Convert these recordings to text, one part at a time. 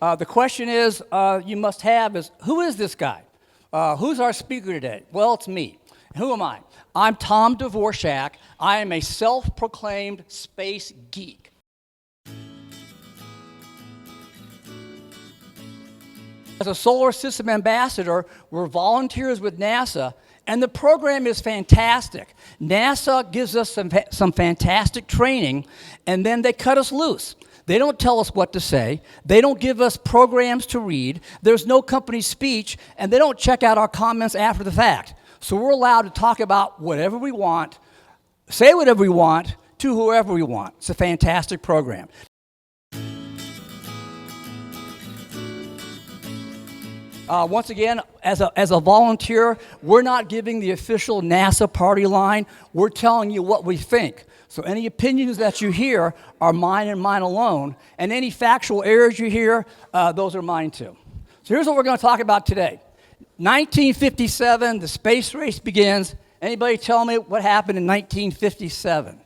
The question is, you must have is, who is this guy? Who's our speaker today? Well, it's me. Who am I? I'm Tom Dworschak. I am a self-proclaimed space geek. As a solar system ambassador, we're volunteers with NASA, and the program is fantastic. NASA gives us some fantastic training, and then they cut us loose. They don't tell us what to say. They don't give us programs to read. There's no company speech, and they don't check out our comments after the fact. So we're allowed to talk about whatever we want, say whatever we want, to whoever we want. It's a fantastic program. Once again, as a volunteer, we're not giving the official NASA party line. We're telling you what we think. So any opinions that you hear are mine and mine alone. And any factual errors you hear, those are mine too. So here's what we're going to talk about today. 1957, the space race begins. Anybody tell me what happened in 1957?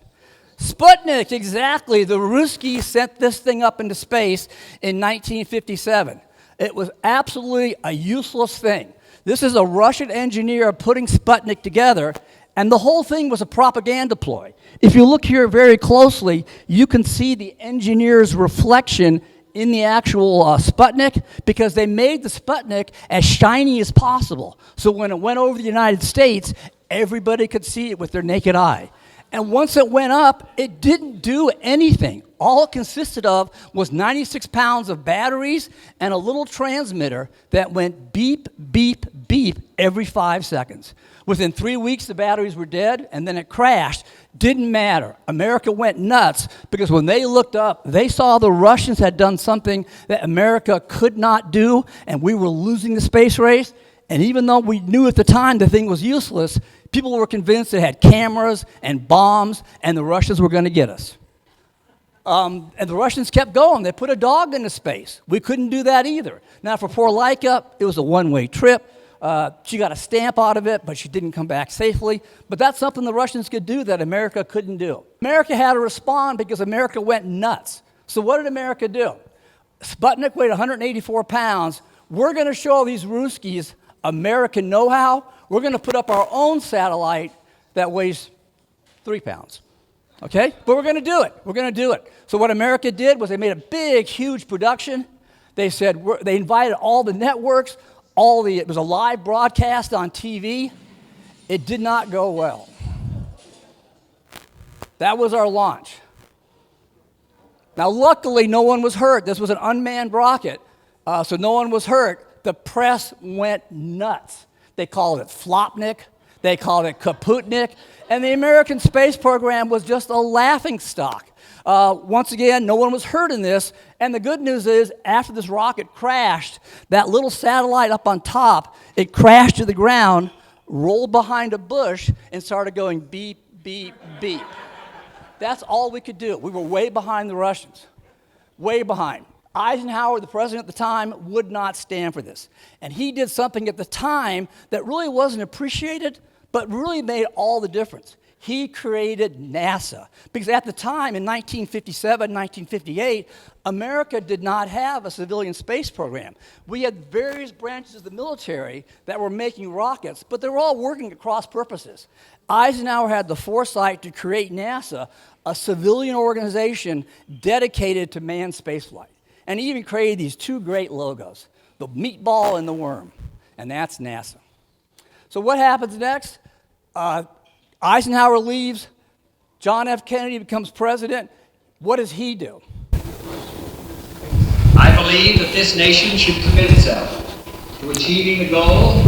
Sputnik, exactly. The Ruskies sent this thing up into space in 1957. It was absolutely a useless thing. This is a Russian engineer putting Sputnik together, and the whole thing was a propaganda ploy. If you look here very closely, you can see the engineer's reflection in the actual Sputnik, because they made the Sputnik as shiny as possible. So when it went over the United States, everybody could see it with their naked eye. And once it went up, it didn't do anything. All it consisted of was 96 pounds of batteries and a little transmitter that went beep, beep, beep every 5 seconds. Within 3 weeks, the batteries were dead, and then it crashed. Didn't matter. America went nuts because when they looked up, they saw the Russians had done something that America could not do, and we were losing the space race. And even though we knew at the time the thing was useless, people were convinced it had cameras and bombs, and the Russians were going to get us. And the Russians kept going. They put a dog into space. We couldn't do that either. Now, for poor Laika, it was a one-way trip. She got a stamp out of it, but she didn't come back safely. But that's something the Russians could do that America couldn't do. America had to respond because America went nuts. So what did America do? Sputnik weighed 184 pounds. We're going to show these Ruskies American know-how. We're going to put up our own satellite that weighs 3 pounds. Okay? But we're going to do it. We're going to do it. So what America did was they made a big, huge production. They said they invited all the networks. It was a live broadcast on TV. It did not go well. That was our launch. Now, luckily, no one was hurt. This was an unmanned rocket, so no one was hurt. The press went nuts. They called it Flopnik. They called it Kaputnik. And the American space program was just a laughingstock. Once again, no one was hurt in this. And the good news is, after this rocket crashed, that little satellite up on top, it crashed to the ground, rolled behind a bush, and started going beep, beep, beep. That's all we could do. We were way behind the Russians. Way behind. Eisenhower, the president at the time, would not stand for this. And he did something at the time that really wasn't appreciated, but really made all the difference. He created NASA. Because at the time, in 1957, 1958, America did not have a civilian space program. We had various branches of the military that were making rockets, but they were all working at cross purposes. Eisenhower had the foresight to create NASA, a civilian organization dedicated to manned spaceflight. And he even created these two great logos, the meatball and the worm. And that's NASA. So what happens next? Eisenhower leaves. John F. Kennedy becomes president. What does he do? I believe that this nation should commit itself to achieving the goal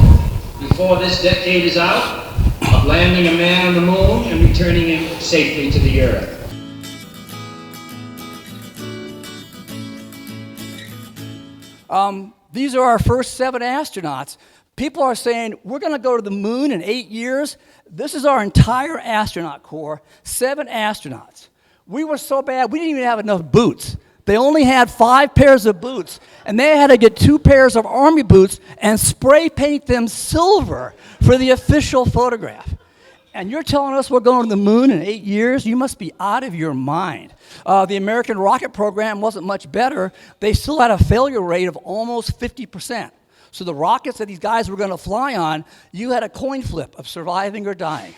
before this decade is out of landing a man on the moon and returning him safely to the earth. These are our first 7 astronauts. People are saying, we're going to go to the moon in 8 years. This is our entire astronaut corps, 7 astronauts. We were so bad, we didn't even have enough boots. They only had 5 pairs of boots, and they had to get 2 pairs of Army boots and spray paint them silver for the official photograph. And you're telling us we're going to the moon in 8 years? You must be out of your mind. The American rocket program wasn't much better. They still had a failure rate of almost 50%. So the rockets that these guys were going to fly on, you had a coin flip of surviving or dying.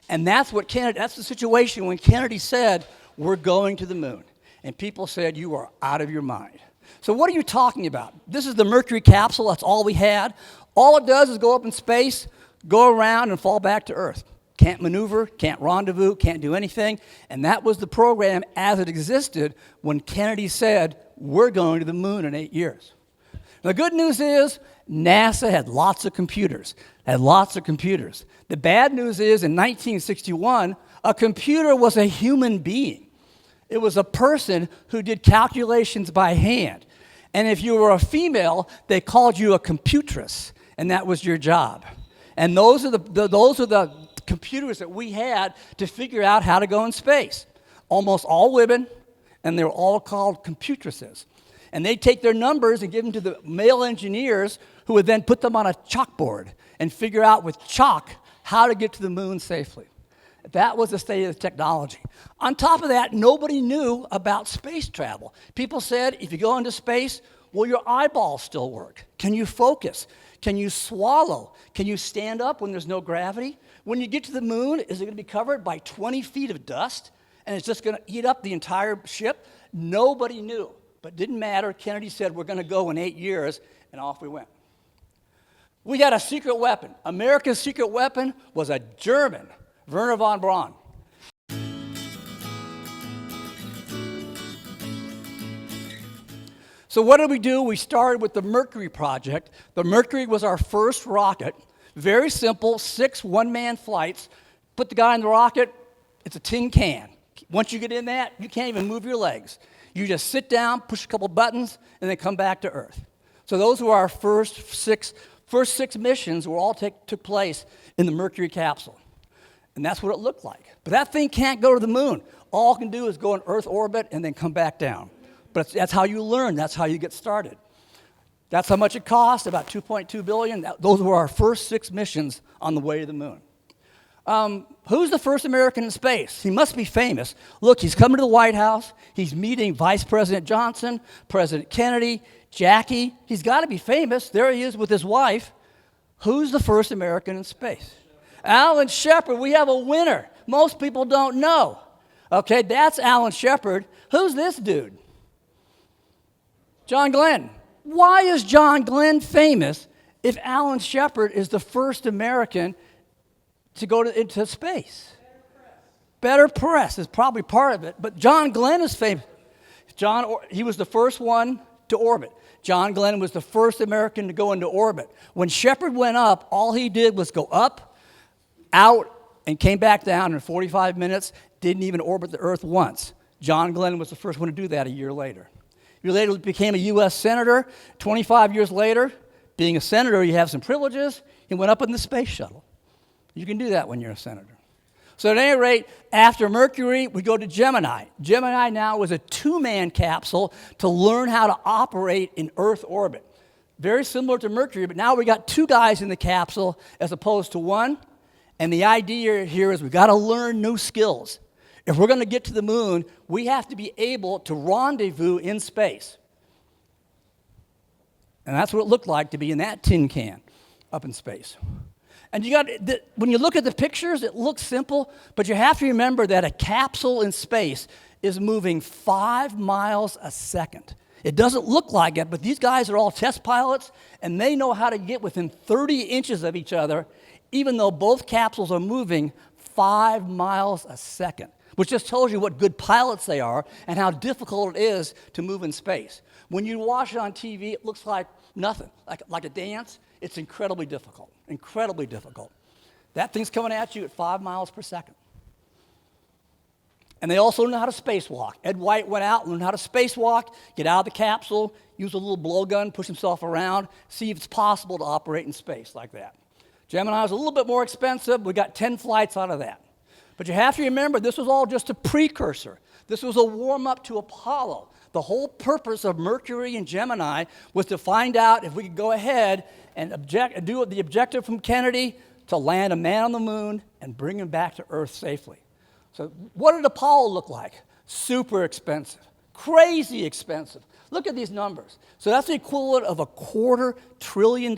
And that's the situation when Kennedy said, we're going to the moon. And people said, you are out of your mind. So what are you talking about? This is the Mercury capsule. That's all we had. All it does is go up in space, go around, and fall back to Earth. Can't maneuver, can't rendezvous, can't do anything. And that was the program as it existed when Kennedy said, we're going to the moon in 8 years. The good news is NASA had lots of computers, The bad news is in 1961, a computer was a human being. It was a person who did calculations by hand. And if you were a female, they called you a computress, and that was your job. And those are the computers that we had to figure out how to go in space. Almost all women, and they were all called computresses. And they'd take their numbers and give them to the male engineers who would then put them on a chalkboard and figure out with chalk how to get to the moon safely. That was the state of the technology. On top of that, nobody knew about space travel. People said, if you go into space, will your eyeballs still work? Can you focus? Can you swallow? Can you stand up when there's no gravity? When you get to the moon, is it going to be covered by 20 feet of dust? And it's just going to eat up the entire ship? Nobody knew. But it didn't matter. Kennedy said, we're going to go in 8 years, and off we went. We had a secret weapon. America's secret weapon was a German, Werner von Braun. So what did we do? We started with the Mercury project. The Mercury was our first rocket. Very simple, 6 one-man flights. Put the guy in the rocket, it's a tin can. Once you get in that, you can't even move your legs. You just sit down, push a couple buttons, and then come back to Earth. So those were our first six missions were all took place in the Mercury capsule. And that's what it looked like. But that thing can't go to the moon. All it can do is go in Earth orbit and then come back down. But that's how you learn. That's how you get started. That's how much it cost, about $2.2 billion. Those were our first 6 missions on the way to the moon. Who's the first American in space? He must be famous. Look, he's coming to the White House. He's meeting Vice President Johnson, President Kennedy, Jackie. He's got to be famous. There he is with his wife. Who's the first American in space? Alan Shepard. We have a winner. Most people don't know. Okay, that's Alan Shepard. Who's this dude? John Glenn. Why is John Glenn famous if Alan Shepard is the first American to go into space? Better press is probably part of it, but John Glenn is famous. He was the first one to orbit. John Glenn was the first American to go into orbit. When Shepard went up, all he did was go up, out, and came back down in 45 minutes, didn't even orbit the Earth once. John Glenn was the first one to do that a year later. A year later, he became a U.S. Senator. 25 years later, being a senator, you have some privileges. He went up in the space shuttle. You can do that when you're a senator. So at any rate, after Mercury, we go to Gemini. Gemini now is a 2-man capsule to learn how to operate in Earth orbit. Very similar to Mercury, but now we got 2 guys in the capsule as opposed to 1. And the idea here is we've got to learn new skills. If we're going to get to the moon, we have to be able to rendezvous in space. And that's what it looked like to be in that tin can up in space. And when you look at the pictures, it looks simple, but you have to remember that a capsule in space is moving 5 miles a second. It doesn't look like it, but these guys are all test pilots, and they know how to get within 30 inches of each other, even though both capsules are moving 5 miles a second, which just tells you what good pilots they are and how difficult it is to move in space. When you watch it on TV, it looks like nothing, like a dance. It's incredibly difficult, incredibly difficult. That thing's coming at you at 5 miles per second. And they also know how to spacewalk. Ed White went out and learned how to spacewalk, get out of the capsule, use a little blowgun, push himself around, see if it's possible to operate in space like that. Gemini is a little bit more expensive. We got 10 flights out of that. But you have to remember, this was all just a precursor. This was a warm-up to Apollo. The whole purpose of Mercury and Gemini was to find out if we could go ahead and do the objective from Kennedy to land a man on the moon and bring him back to Earth safely. So what did Apollo look like? Super expensive, crazy expensive. Look at these numbers. So that's the equivalent of $250 billion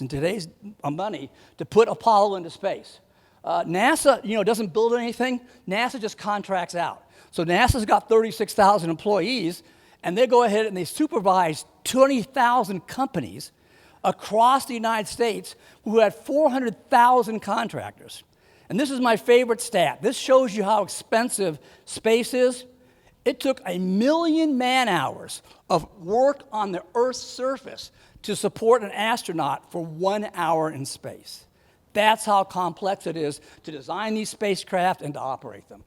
in today's money to put Apollo into space. NASA, doesn't build anything. NASA just contracts out. So NASA's got 36,000 employees, and they go ahead and they supervise 20,000 companies across the United States who had 400,000 contractors. And this is my favorite stat. This shows you how expensive space is. It took 1 million man-hours of work on the Earth's surface to support an astronaut for 1 hour in space. That's how complex it is to design these spacecraft and to operate them.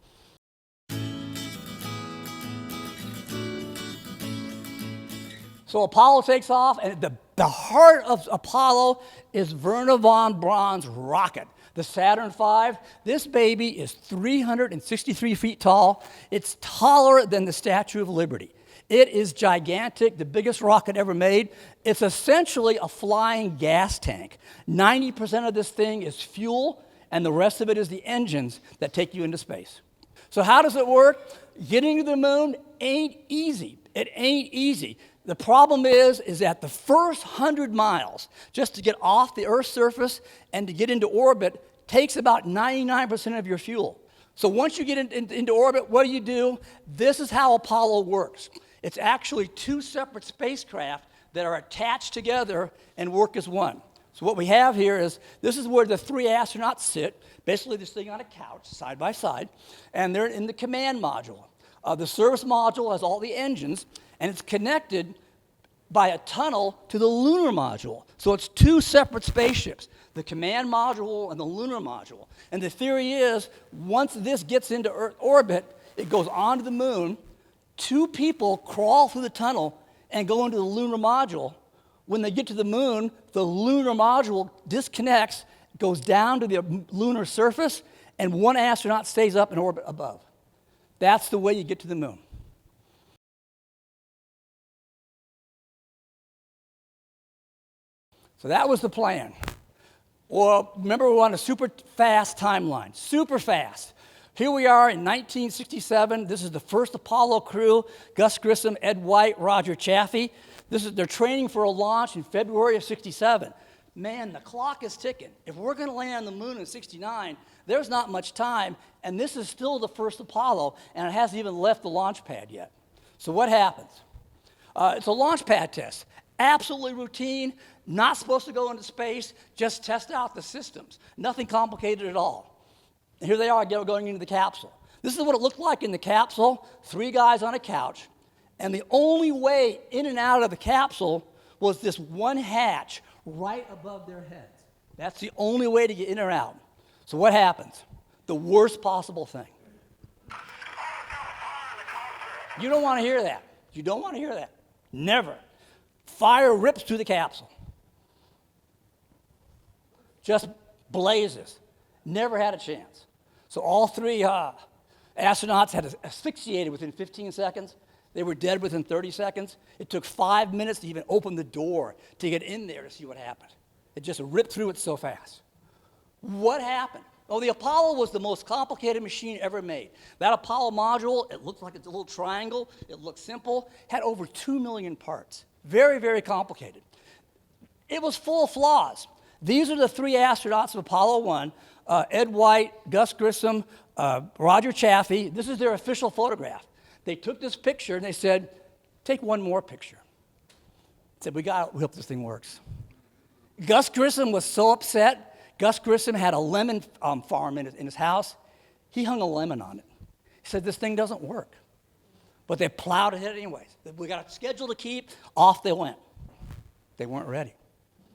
So Apollo takes off, and the heart of Apollo is Wernher von Braun's rocket, the Saturn V. This baby is 363 feet tall. It's taller than the Statue of Liberty. It is gigantic, the biggest rocket ever made. It's essentially a flying gas tank. 90% of this thing is fuel, and the rest of it is the engines that take you into space. So how does it work? Getting to the moon ain't easy. It ain't easy. The problem is that the first 100 miles, just to get off the Earth's surface and to get into orbit, takes about 99% of your fuel. So once you get into orbit, what do? This is how Apollo works. It's actually two separate spacecraft that are attached together and work as one. So what we have here is, this is where the three astronauts sit, basically they're sitting on a couch, side by side, and they're in the command module. The service module has all the engines, and it's connected by a tunnel to the lunar module. So it's two separate spaceships, the command module and the lunar module. And the theory is, once this gets into Earth orbit, it goes onto the moon, two people crawl through the tunnel and go into the lunar module. When they get to the moon, the lunar module disconnects, goes down to the lunar surface, and one astronaut stays up in orbit above. That's the way you get to the moon. So that was the plan. Well, remember, we're on a super fast timeline, super fast. Here we are in 1967. This is the first Apollo crew: Gus Grissom, Ed White, Roger Chaffee. They're training for a launch in February of '67. Man, the clock is ticking. If we're going to land on the moon in '69, there's not much time, and this is still the first Apollo, and it hasn't even left the launch pad yet. So what happens? It's a launch pad test. Absolutely routine, not supposed to go into space, just test out the systems. Nothing complicated at all. And here they are going into the capsule. This is what it looked like in the capsule: 3 guys on a couch, and the only way in and out of the capsule was this one hatch right above their heads. That's the only way to get in or out. So what happens? The worst possible thing. You don't want to hear that. You don't want to hear that. Never. Fire rips through the capsule. Just blazes. Never had a chance. So all 3 astronauts had asphyxiated within 15 seconds. They were dead within 30 seconds. It took 5 minutes to even open the door to get in there to see what happened. It just ripped through it so fast. What happened? Oh, the Apollo was the most complicated machine ever made. That Apollo module, it looked like it's a little triangle. It looked simple. Had over 2 million parts. Very, very complicated. It was full of flaws. These are the 3 astronauts of Apollo 1, Ed White, Gus Grissom, Roger Chaffee. This is their official photograph. They took this picture and they said, take one more picture. Said, we hope this thing works. Gus Grissom was so upset. Gus Grissom had a lemon farm in his house. He hung a lemon on it. He said, this thing doesn't work. But they plowed ahead anyways. We got a schedule to keep. Off they went. They weren't ready.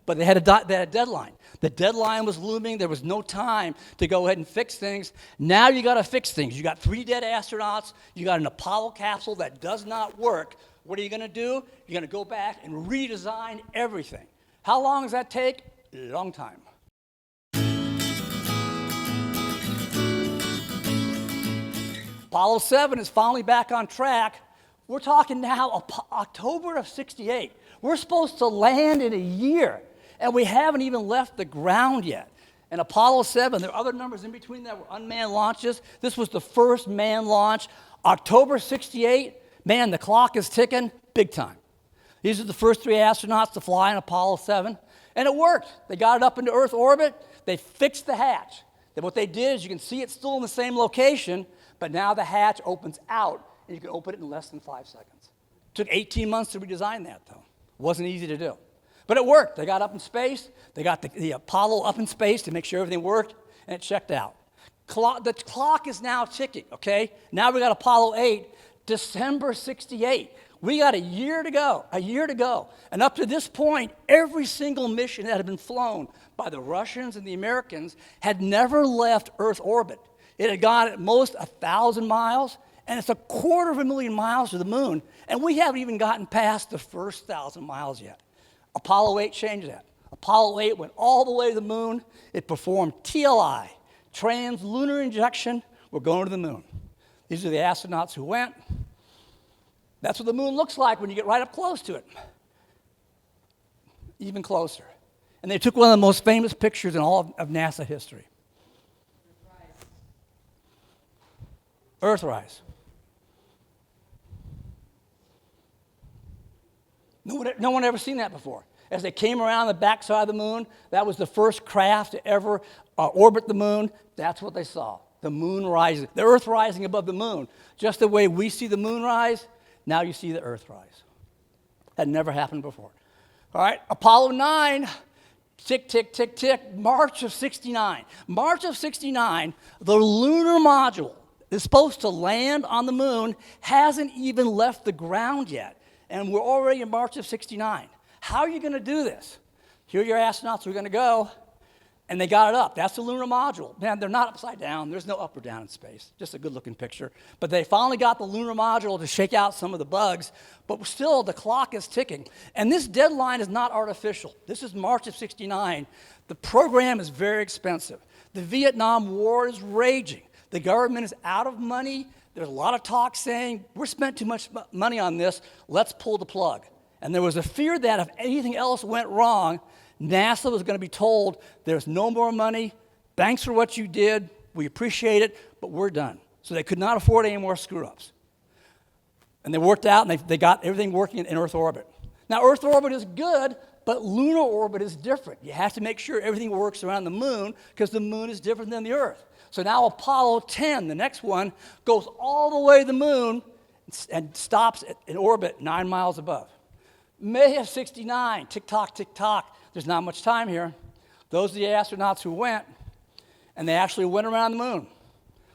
But they had a deadline. The deadline was looming. There was no time to go ahead and fix things. Now you got to fix things. You got 3 dead astronauts. You got an Apollo capsule that does not work. What are you going to do? You're going to go back and redesign everything. How long does that take? A long time. Apollo 7 is finally back on track. We're talking now October of '68. We're supposed to land in a year, and we haven't even left the ground yet. And Apollo 7, there are other numbers in between that were unmanned launches. This was the first manned launch. October 68, man, the clock is ticking big time. These are the first 3 astronauts to fly in Apollo 7. And it worked. They got it up into Earth orbit. They fixed the hatch. And what they did is you can see it's still in the same location, but now the hatch opens out, and you can open it in less than 5 seconds. It took 18 months to redesign that, though. It wasn't easy to do. But it worked. They got up in space. They got the Apollo up in space to make sure everything worked, and it checked out. The clock is now ticking, okay? Now we got Apollo 8, December 68. We got a year to go. And up to this point, every single mission that had been flown by the Russians and the Americans had never left Earth orbit. It had gone at most 1,000 miles, and it's 250,000 miles to the moon, and we haven't even gotten past the first 1,000 miles yet. Apollo 8 changed that. Apollo 8 went all the way to the moon. It performed TLI, trans-lunar injection. We're going to the moon. These are the astronauts who went. That's what the moon looks like when you get right up close to it. Even closer. And they took one of the most famous pictures in all of NASA history. Earthrise. No one ever seen that before. As they came around the backside of the moon, that was the first craft to ever orbit the moon. That's what they saw, the moon rising, the Earth rising above the moon. Just the way we see the moon rise, now you see the Earth rise. That never happened before. All right, Apollo 9, tick, tick, tick, tick, March of 69. March of 69, the lunar module is supposed to land on the moon, hasn't even left the ground yet. And we're already in March of 69. How are you going to do this? Here your astronauts are going to go, and they got it up. That's the lunar module. Man, they're not upside down. There's no up or down in space. Just a good-looking picture. But they finally got the lunar module to shake out some of the bugs, but still the clock is ticking. And this deadline is not artificial. This is March of 69. The program is very expensive. The Vietnam War is raging. The government is out of money. There's a lot of talk saying, we're spent too much money on this, let's pull the plug. And there was a fear that if anything else went wrong, NASA was going to be told, there's no more money, thanks for what you did, we appreciate it, but we're done. So they could not afford any more screw-ups. And they worked out, and they got everything working in Earth orbit. Now, Earth orbit is good, but lunar orbit is different. You have to make sure everything works around the moon, because the moon is different than the Earth. So now Apollo 10, the next one, goes all the way to the moon and stops in orbit 9 miles above. May of 69, tick-tock, tick-tock. There's not much time here. Those are the astronauts who went, and they actually went around the moon.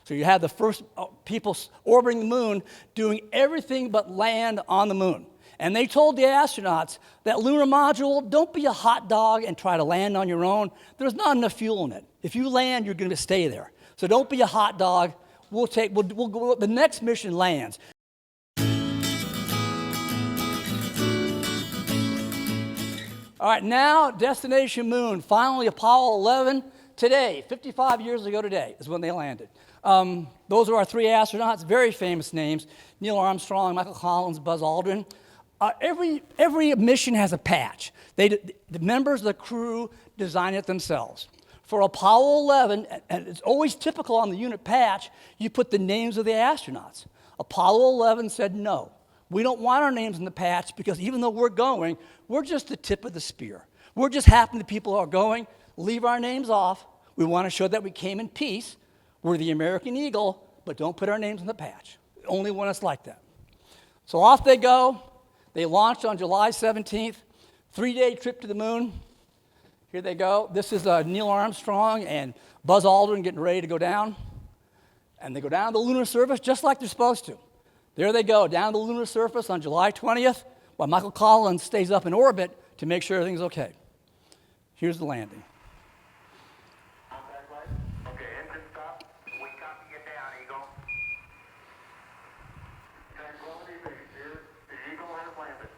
So you had the first people orbiting the moon doing everything but land on the moon. And they told the astronauts, that lunar module, don't be a hot dog and try to land on your own. There's not enough fuel in it. If you land, you're going to stay there. So don't be a hot dog. We'll go, the next mission lands. All right, now Destination Moon. Finally, Apollo 11 today, 55 years ago today is when they landed. Those are our 3 astronauts, very famous names: Neil Armstrong, Michael Collins, Buzz Aldrin. Every mission has a patch. The members of the crew design it themselves. For Apollo 11, and it's always typical on the unit patch, you put the names of the astronauts. Apollo 11 said, no, we don't want our names in the patch because even though we're going, we're just the tip of the spear. We're just happy the people who are going, leave our names off. We want to show that we came in peace. We're the American Eagle, but don't put our names in the patch. Only when it's like that. So off they go. They launched on July 17th, 3-day trip to the moon. Here they go. This is Neil Armstrong and Buzz Aldrin getting ready to go down. And they go down to the lunar surface just like they're supposed to. There they go, down to the lunar surface on July 20th, while Michael Collins stays up in orbit to make sure everything's okay. Here's the landing. Okay, engine stop. We copy you down, Eagle. Tranquility Base here. The Eagle has landed.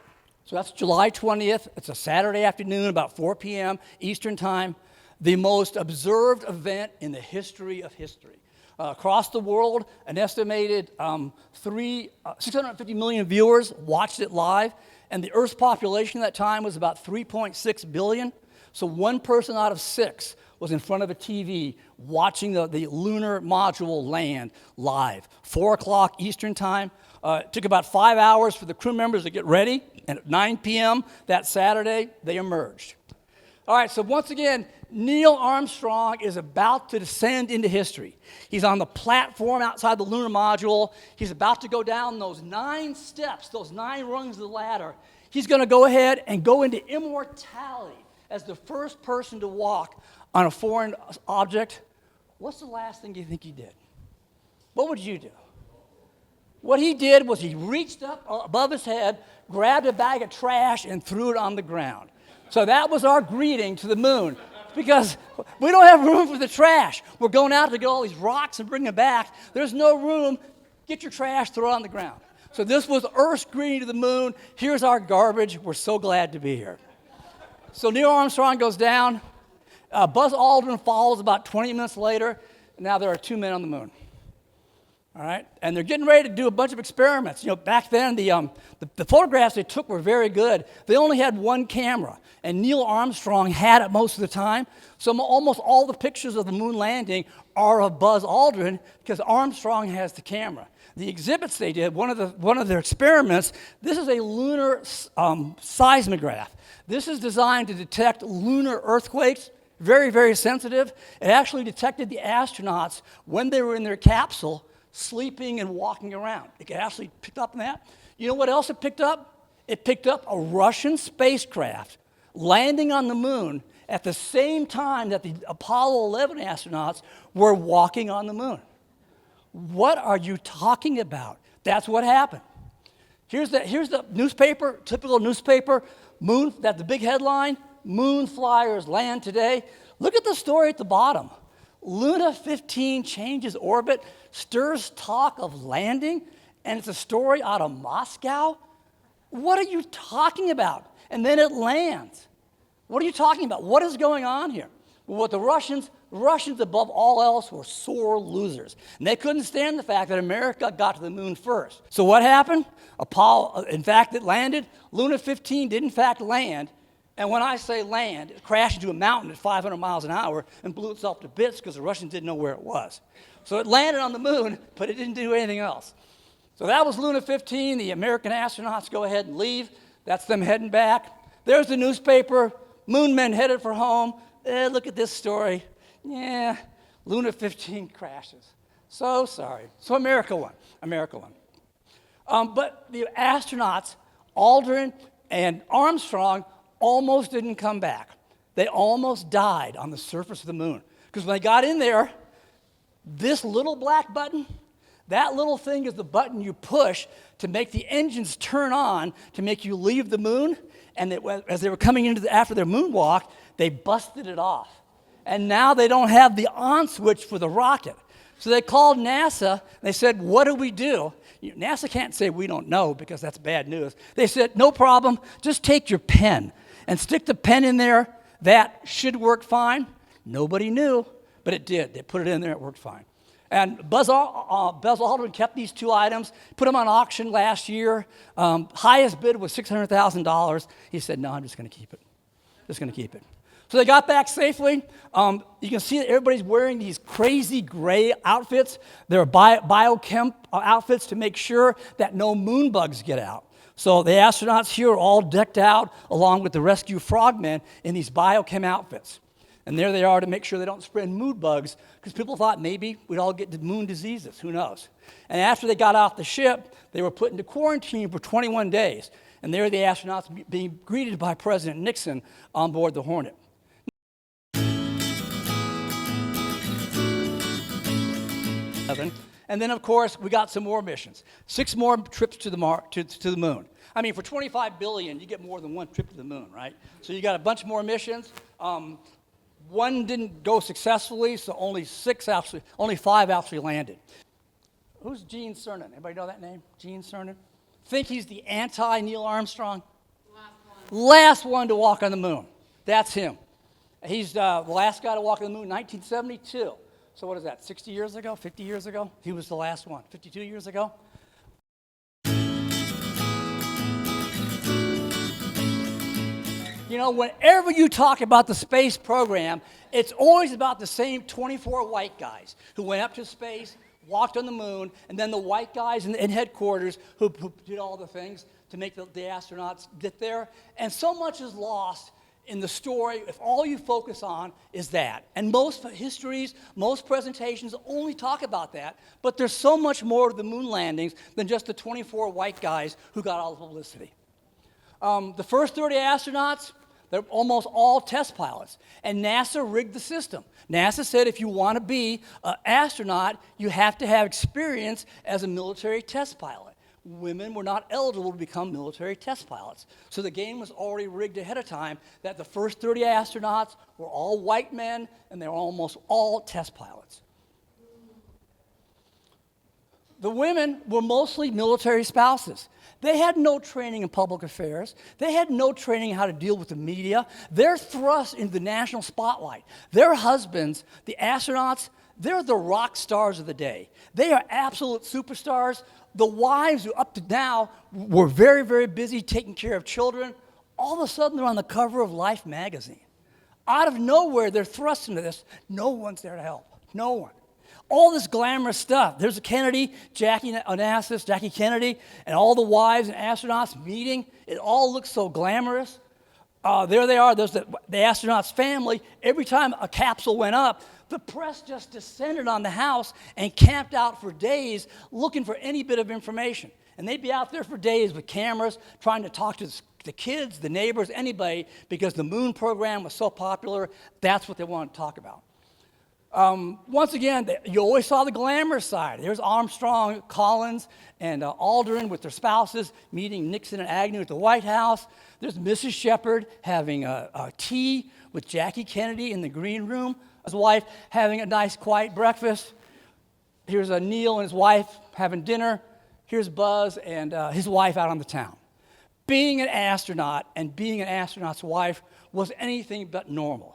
So that's July 20th. It's a Saturday afternoon, about 4 p.m. Eastern Time. The most observed event in the history of history. Across the world, an estimated 650 million viewers watched it live, and the Earth's population at that time was about 3.6 billion. So 1 person out of 6 was in front of a TV watching the lunar module land live. 4 o'clock Eastern time. It took about 5 hours for the crew members to get ready, and at 9 p.m. that Saturday, they emerged. All right, so once again, Neil Armstrong is about to descend into history. He's on the platform outside the lunar module. He's about to go down those 9 steps, those 9 rungs of the ladder. He's going to go ahead and go into immortality as the first person to walk on a foreign object. What's the last thing you think he did? What would you do? What he did was he reached up above his head, grabbed a bag of trash, and threw it on the ground. So that was our greeting to the moon, because we don't have room for the trash. We're going out to get all these rocks and bring them back. There's no room. Get your trash, throw it on the ground. So this was Earth's greeting to the moon. Here's our garbage. We're so glad to be here. So Neil Armstrong goes down. Buzz Aldrin follows about 20 minutes later. Now there are 2 men on the moon. All right, and they're getting ready to do a bunch of experiments. You know, back then the photographs they took were very good. They only had 1 camera, and Neil Armstrong had it most of the time. So almost all the pictures of the moon landing are of Buzz Aldrin because Armstrong has the camera. The exhibits they did, one of their experiments. This is a lunar seismograph. This is designed to detect lunar earthquakes. Very, very sensitive. It actually detected the astronauts when they were in their capsule, sleeping and walking around. It actually picked up on that. You know what else it picked up? It picked up a Russian spacecraft landing on the moon at the same time that the Apollo 11 astronauts were walking on the moon. What are you talking about? That's what happened. Here's the newspaper, typical newspaper, moon, that's the big headline, moon flyers land today. Look at the story at the bottom. Luna 15 changes orbit, stirs talk of landing, and it's a story out of Moscow? What are you talking about? And then it lands. What are you talking about? What is going on here? Well, what the Russians above all else were sore losers. And they couldn't stand the fact that America got to the moon first. So what happened? Apollo, in fact, it landed. Luna 15 did in fact land. And when I say land, it crashed into a mountain at 500 miles an hour and blew itself to bits because the Russians didn't know where it was. So it landed on the moon, but it didn't do anything else. So that was Luna 15. The American astronauts go ahead and leave. That's them heading back. There's the newspaper. Moon men headed for home. Look at this story. Yeah, Luna 15 crashes. So sorry. So America won. America won. But the astronauts, Aldrin and Armstrong, almost didn't come back. They almost died on the surface of the moon. Because when they got in there, this little black button, that little thing is the button you push to make the engines turn on to make you leave the moon. And as they were coming into after their moonwalk, they busted it off. And now they don't have the on switch for the rocket. So they called NASA, and they said, what do we do? NASA can't say we don't know because that's bad news. They said, no problem, just take your pen and stick the pen in there. That should work fine. Nobody knew, but it did. They put it in there, it worked fine. And Buzz Aldrin kept these 2 items, put them on auction last year. Highest bid was $600,000. He said, no, I'm just going to keep it. Just going to keep it. So they got back safely. You can see that everybody's wearing these crazy gray outfits. They're biochem outfits to make sure that no moon bugs get out. So the astronauts here are all decked out along with the rescue frogmen in these biochem outfits. And there they are to make sure they don't spread moon bugs because people thought maybe we'd all get the moon diseases. Who knows? And after they got off the ship, they were put into quarantine for 21 days. And there the astronauts being greeted by President Nixon on board the Hornet. And then, of course, we got some more missions. 6 more trips to the moon. I mean, for $25 billion, you get more than 1 trip to the moon, right? So you got a bunch more missions. 1 didn't go successfully, so only 5 actually landed. Who's Gene Cernan? Anybody know that name? Gene Cernan? Think he's the anti-Neil Armstrong? Last one to walk on the moon. That's him. He's the last guy to walk on the moon, 1972. So what is that, 60 years ago, 50 years ago? He was the last one, 52 years ago? You know, whenever you talk about the space program, it's always about the same 24 white guys who went up to space, walked on the moon, and then the white guys in headquarters who did all the things to make the astronauts get there. And so much is lost in the story if all you focus on is that. And most histories, most presentations only talk about that, but there's so much more to the moon landings than just the 24 white guys who got all the publicity. The first 30 astronauts, they're almost all test pilots, and NASA rigged the system. NASA said if you want to be an astronaut, you have to have experience as a military test pilot. Women were not eligible to become military test pilots. So the game was already rigged ahead of time that the first 30 astronauts were all white men, and they were almost all test pilots. The women were mostly military spouses. They had no training in public affairs. They had no training in how to deal with the media. They're thrust into the national spotlight. Their husbands, the astronauts, they're the rock stars of the day. They are absolute superstars. The wives who up to now were very, very busy taking care of children, all of a sudden they're on the cover of Life magazine. Out of nowhere, they're thrust into this. No one's there to help. No one. All this glamorous stuff. There's a Kennedy, Jackie Onassis, Jackie Kennedy, and all the wives and astronauts meeting. It all looks so glamorous. There they are. There's the astronaut's family. Every time a capsule went up, the press just descended on the house and camped out for days looking for any bit of information. And they'd be out there for days with cameras trying to talk to the kids, the neighbors, anybody, because the moon program was so popular. That's what they wanted to talk about. Once again, you always saw the glamorous side. There's Armstrong, Collins, and Aldrin with their spouses meeting Nixon and Agnew at the White House. There's Mrs. Shepard having a tea with Jackie Kennedy in the green room. His wife having a nice, quiet breakfast. Here's Neil and his wife having dinner. Here's Buzz and his wife out on the town. Being an astronaut and being an astronaut's wife was anything but normal.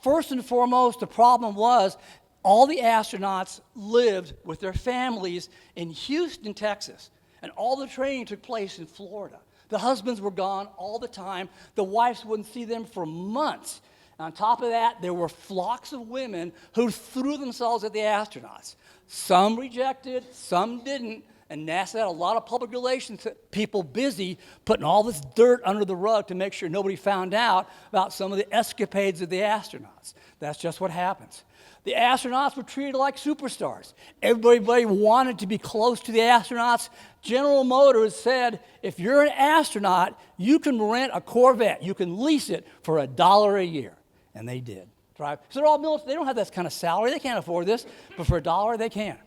First and foremost, the problem was all the astronauts lived with their families in Houston, Texas, and all the training took place in Florida. The husbands were gone all the time. The wives wouldn't see them for months. On top of that, there were flocks of women who threw themselves at the astronauts. Some rejected, some didn't, and NASA had a lot of public relations people busy putting all this dirt under the rug to make sure nobody found out about some of the escapades of the astronauts. That's just what happens. The astronauts were treated like superstars. Everybody wanted to be close to the astronauts. General Motors said, if you're an astronaut, you can rent a Corvette. You can lease it for $1 a year. And they did. Right? So they're all military. They don't have that kind of salary. They can't afford this. But for $1, they can.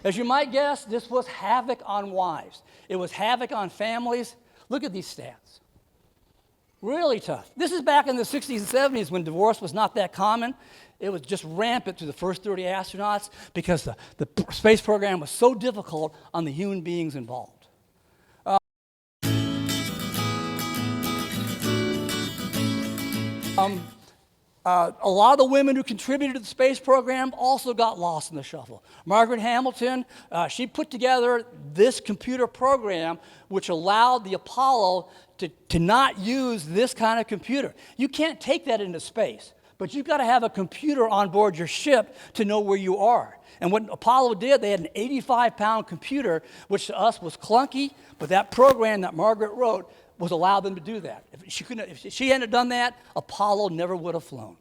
As you might guess, this was havoc on wives. It was havoc on families. Look at these stats. Really tough. This is back in the 60s and 70s when divorce was not that common. It was just rampant to the first 30 astronauts because the space program was so difficult on the human beings involved. A lot of the women who contributed to the space program also got lost in the shuffle. Margaret Hamilton, she put together this computer program which allowed the Apollo to not use this kind of computer. You can't take that into space, but you've got to have a computer on board your ship to know where you are. And what Apollo did, they had an 85-pound computer, which to us was clunky, but that program that Margaret wrote was allowed them to do that. If she hadn't done that, Apollo never would have flown.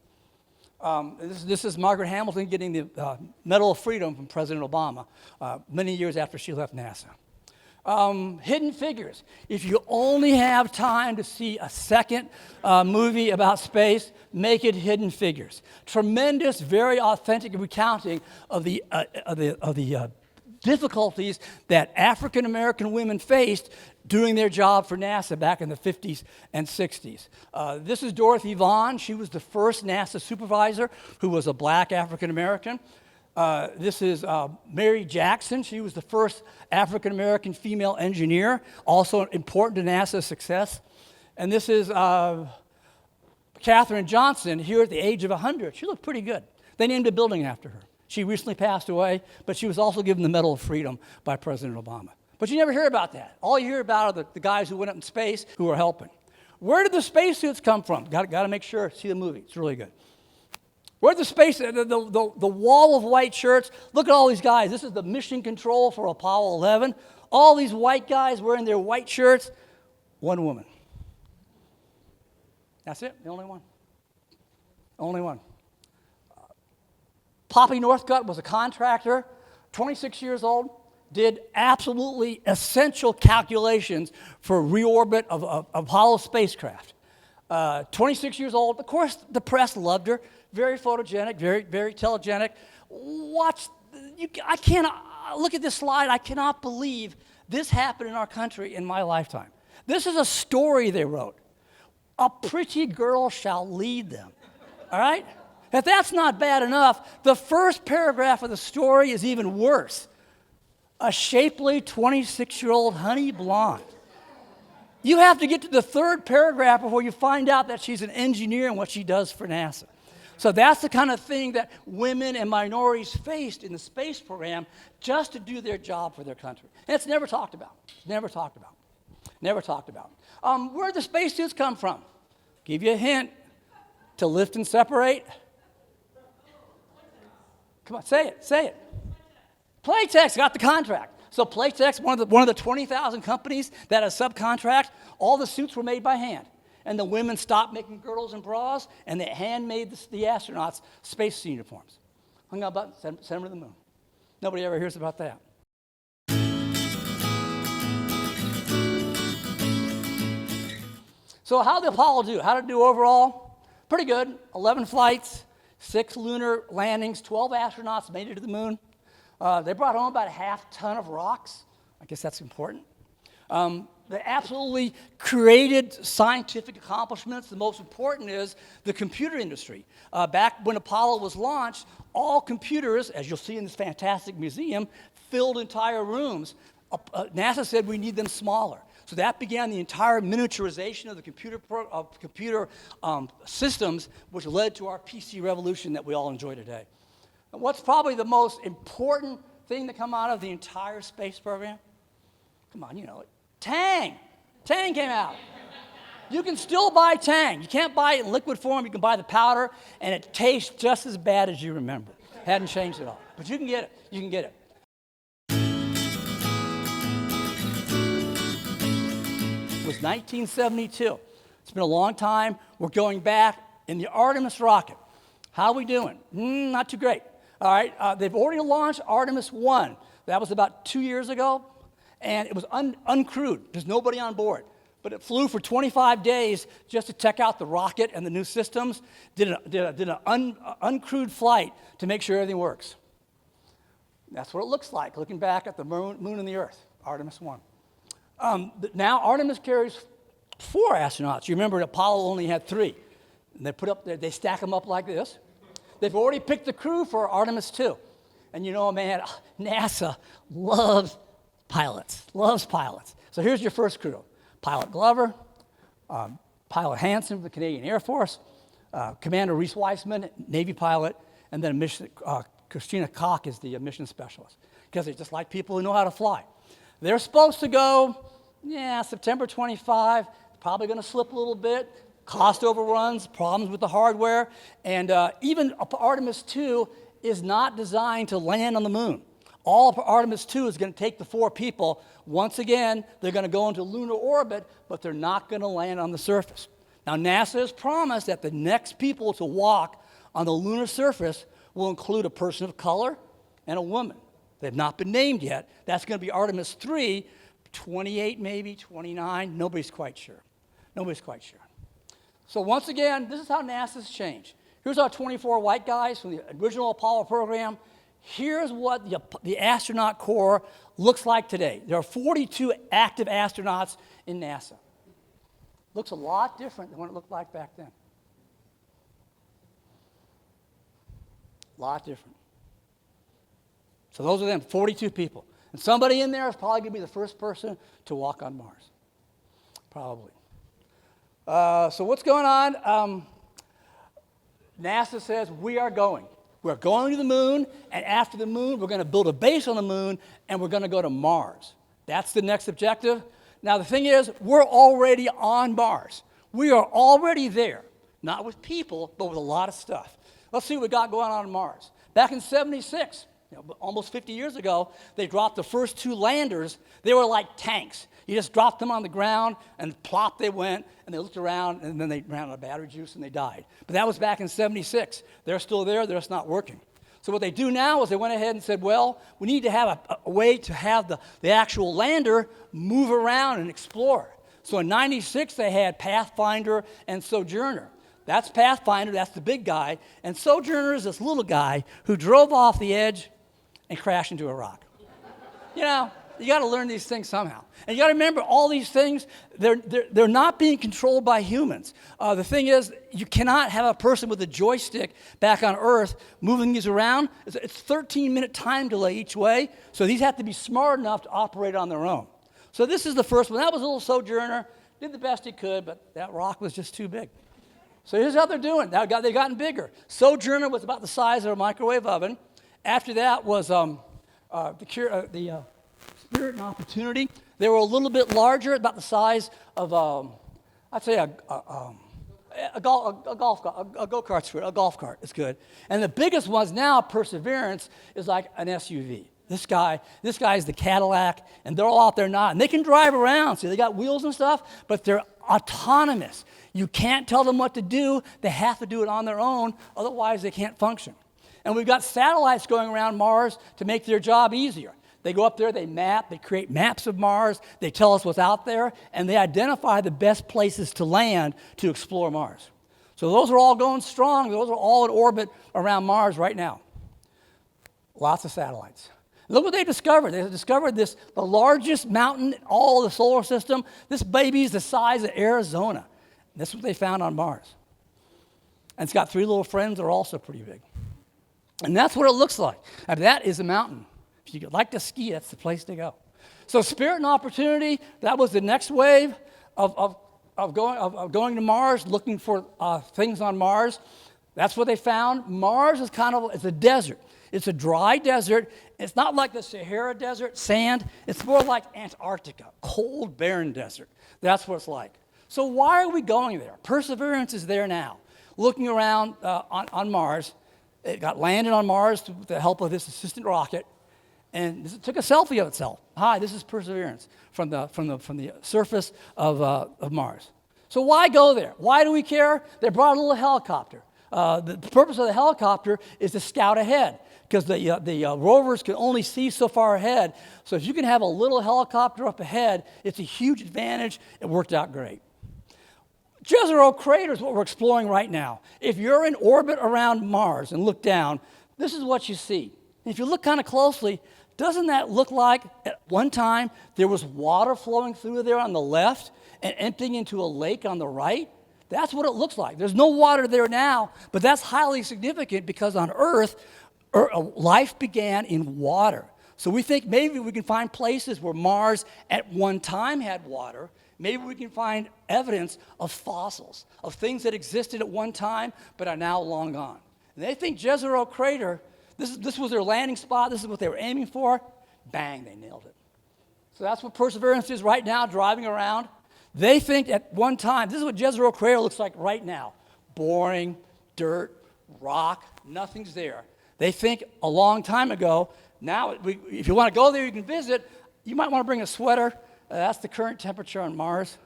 This is Margaret Hamilton getting the Medal of Freedom from President Obama many years after she left NASA. Hidden Figures. If you only have time to see a second movie about space, make it Hidden Figures. Tremendous, very authentic recounting of the difficulties that African American women faced doing their job for NASA back in the 50s and 60s. This is Dorothy Vaughan. She was the first NASA supervisor who was a black African American. This is Mary Jackson. She was the first African American female engineer, also important to NASA's success. And this is Katherine Johnson here at the age of 100. She looked pretty good. They named a building after her. She recently passed away, but she was also given the Medal of Freedom by President Obama. But you never hear about that. All you hear about are the guys who went up in space who are helping. Where did the spacesuits come from? Got to make sure, see the movie. It's really good. Where's the space, the wall of white shirts? Look at all these guys. This is the mission control for Apollo 11. All these white guys wearing their white shirts. One woman. That's it, the only one. Only one. Poppy Northcutt was a contractor, 26 years old, did absolutely essential calculations for reorbit of Apollo spacecraft. 26 years old. Of course, the press loved her. Very photogenic, very, very telegenic. I cannot, look at this slide. I cannot believe this happened in our country in my lifetime. This is a story they wrote. A pretty girl shall lead them. All right? If that's not bad enough, the first paragraph of the story is even worse. A shapely 26-year-old honey blonde. You have to get to the third paragraph before you find out that she's an engineer and what she does for NASA. So that's the kind of thing that women and minorities faced in the space program just to do their job for their country. And it's never talked about. Never talked about. Never talked about. Where did the spacesuits come from? Give you a hint. To lift and separate. Come on, say it. Playtex got the contract. So Playtex, one of the 20,000 companies that has subcontract, all the suits were made by hand. And the women stopped making girdles and bras, and they handmade the astronauts space uniforms. Hung out about send them to the moon. Nobody ever hears about that. So how did Apollo do? How did it do overall? Pretty good. 11 flights, 6 lunar landings, 12 astronauts made it to the moon. They brought home about a half ton of rocks. I guess that's important. They absolutely created scientific accomplishments. The most important is the computer industry. Back when Apollo was launched, all computers, as you'll see in this fantastic museum, filled entire rooms. NASA said we need them smaller. So that began the entire miniaturization of the computer systems, which led to our PC revolution that we all enjoy today. And what's probably the most important thing to come out of the entire space program? Come on, you know it. Tang. Tang came out. You can still buy Tang. You can't buy it in liquid form. You can buy the powder, and it tastes just as bad as you remember. Hadn't changed at all. But you can get it. You can get it. It was 1972. It's been a long time. We're going back in the Artemis rocket. How are we doing? Not too great. All right. They've already launched Artemis 1. That was about 2 years ago. And it was uncrewed. There's nobody on board. But it flew for 25 days just to check out the rocket and the new systems. Did an uncrewed flight to make sure everything works. That's what it looks like, looking back at the moon and the Earth, Artemis 1. Now Artemis carries 4 astronauts. You remember Apollo only had 3. And they stack them up like this. They've already picked the crew for Artemis 2. And you know, man, NASA loves pilots. So here's your first crew. Pilot Glover, Pilot Hansen of the Canadian Air Force, Commander Reese Weissman, Navy pilot, and then Christina Koch is the mission specialist. Because they just like people who know how to fly. They're supposed to go, September 25, probably going to slip a little bit. Cost overruns, problems with the hardware, and even Artemis 2 is not designed to land on the moon. All of Artemis 2 is going to take the 4 people. Once again, they're going to go into lunar orbit, but they're not going to land on the surface. Now, NASA has promised that the next people to walk on the lunar surface will include a person of color and a woman. They've not been named yet. That's going to be Artemis 3, 28 maybe, 29. Nobody's quite sure. So once again, this is how NASA's changed. Here's our 24 white guys from the original Apollo program. Here's what the astronaut corps looks like today. There are 42 active astronauts in NASA. Looks a lot different than what it looked like back then. A lot different. So those are them, 42 people. And somebody in there is probably going to be the first person to walk on Mars. Probably. So what's going on? NASA says we are going. We're going to the moon, and after the moon, we're going to build a base on the moon, and we're going to go to Mars. That's the next objective. Now, the thing is, we're already on Mars. We are already there, not with people, but with a lot of stuff. Let's see what we got going on Mars. Back in 76, almost 50 years ago, they dropped the first 2 landers. They were like tanks. You just dropped them on the ground, and plop they went, and they looked around, and then they ran out of battery juice, and they died. But that was back in 76. They're still there. They're just not working. So what they do now is they went ahead and said, well, we need to have a way to have the actual lander move around and explore. So in 96, they had Pathfinder and Sojourner. That's Pathfinder. That's the big guy. And Sojourner is this little guy who drove off the edge and crashed into a rock. You know, you got to learn these things somehow. And you got to remember, all these things, they're not being controlled by humans. The thing is, you cannot have a person with a joystick back on Earth moving these around. It's a 13-minute time delay each way, so these have to be smart enough to operate on their own. So this is the first one. That was a little Sojourner. Did the best he could, but that rock was just too big. So here's how they're doing. Now they've gotten bigger. Sojourner was about the size of a microwave oven. After that was the Spirit and Opportunity. They were a little bit larger, about the size of, I'd say a go-kart Spirit, a golf cart. It's good. And the biggest ones now, Perseverance, is like an SUV. This guy's the Cadillac, and they're all out there not. And they can drive around. See, they got wheels and stuff, but they're autonomous. You can't tell them what to do. They have to do it on their own, otherwise they can't function. And we've got satellites going around Mars to make their job easier. They go up there, they map, they create maps of Mars, they tell us what's out there, and they identify the best places to land to explore Mars. So those are all going strong. Those are all in orbit around Mars right now. Lots of satellites. Look what they discovered. They discovered the largest mountain in all of the solar system. This baby's the size of Arizona. That's what they found on Mars. And it's got 3 little friends that are also pretty big. And that's what it looks like. And that is a mountain. If you like to ski, that's the place to go. So Spirit and Opportunity, that was the next wave of going to Mars, looking for things on Mars. That's what they found. Mars is it's a desert. It's a dry desert. It's not like the Sahara Desert, sand. It's more like Antarctica, cold, barren desert. That's what it's like. So why are we going there? Perseverance is there now, looking around on Mars. It got landed on Mars with the help of this assistant rocket, and it took a selfie of itself. Hi, this is Perseverance from the surface of Mars. So why go there? Why do we care? They brought a little helicopter. The purpose of the helicopter is to scout ahead, because the rovers can only see so far ahead. So if you can have a little helicopter up ahead, it's a huge advantage. It worked out great. Jezero Crater is what we're exploring right now. If you're in orbit around Mars and look down, this is what you see. And if you look kind of closely, doesn't that look like at one time there was water flowing through there on the left and emptying into a lake on the right? That's what it looks like. There's no water there now, but that's highly significant because on Earth, life began in water. So we think maybe we can find places where Mars at one time had water. Maybe we can find evidence of fossils, of things that existed at one time but are now long gone. And they think Jezero Crater, this was their landing spot, this is what they were aiming for. Bang, they nailed it. So that's what Perseverance is right now, driving around. They think at one time, this is what Jezero Crater looks like right now. Boring, dirt, rock, nothing's there. They think a long time ago, now if you want to go there, you can visit. You might want to bring a sweater. That's the current temperature on Mars.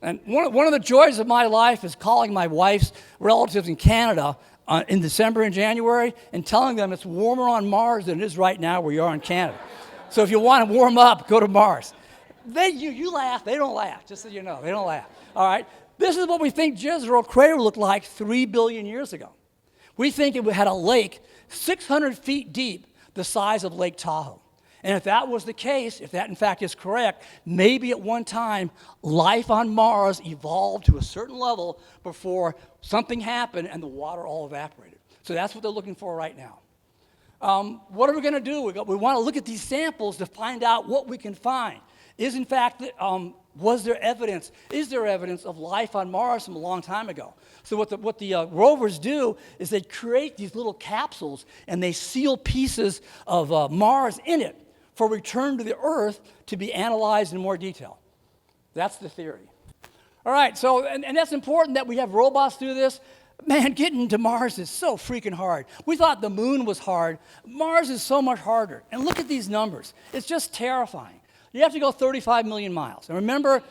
And one of the joys of my life is calling my wife's relatives in Canada in December and January and telling them it's warmer on Mars than it is right now where you are in Canada. So if you want to warm up, go to Mars. You laugh. They don't laugh, just so you know. They don't laugh. All right? This is what we think Jezero Crater looked like 3 billion years ago. We think it had a lake 600 feet deep, the size of Lake Tahoe. And if that was the case, if that in fact is correct, maybe at one time life on Mars evolved to a certain level before something happened and the water all evaporated. So that's what they're looking for right now. What are we going to do? We want to look at these samples to find out what we can find. Is in fact, was there evidence? Is there evidence of life on Mars from a long time ago? So what the rovers do is they create these little capsules and they seal pieces of Mars in it for return to the Earth to be analyzed in more detail. That's the theory. All right, so, and that's important that we have robots do this. Man, getting to Mars is so freaking hard. We thought the moon was hard. Mars is so much harder. And look at these numbers. It's just terrifying. You have to go 35 million miles. And remember,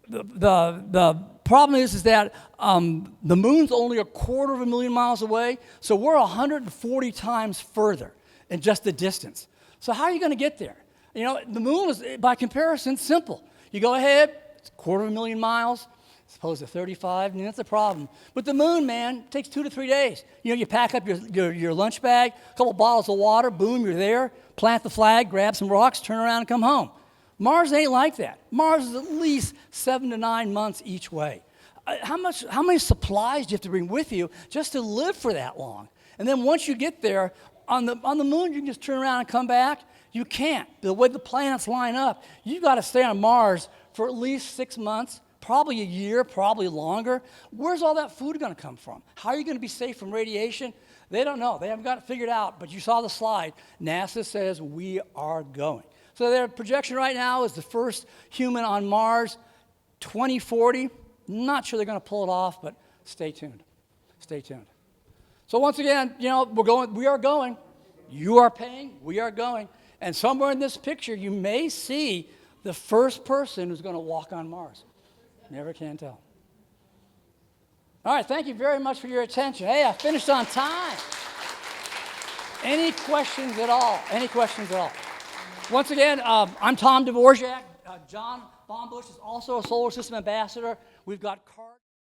the problem is that the moon's only 250,000 miles away, so we're 140 times further in just the distance. So how are you going to get there? You know, the moon is, by comparison, simple. You go ahead, it's 250,000 miles, as opposed to 35, and that's a problem. But the moon, man, takes 2 to 3 days. You know, you pack up your lunch bag, a couple bottles of water, boom, you're there, plant the flag, grab some rocks, turn around and come home. Mars ain't like that. Mars is at least 7 to 9 months each way. How many supplies do you have to bring with you just to live for that long? And then once you get there, on the moon, you can just turn around and come back. You can't. The way the planets line up, you've got to stay on Mars for at least 6 months, probably a year, probably longer. Where's all that food going to come from? How are you going to be safe from radiation? They don't know. They haven't got it figured out, but you saw the slide. NASA says we are going. So their projection right now is the first human on Mars, 2040. Not sure they're going to pull it off, but stay tuned. Stay tuned. So once again, you know, we are going. You are paying, we are going. And somewhere in this picture, you may see the first person who's going to walk on Mars. Never can tell. All right, thank you very much for your attention. Hey, I finished on time. Any questions at all? Any questions at all? Once again, I'm Tom Dworschak. John Baumbush is also a solar system ambassador. We've got cards.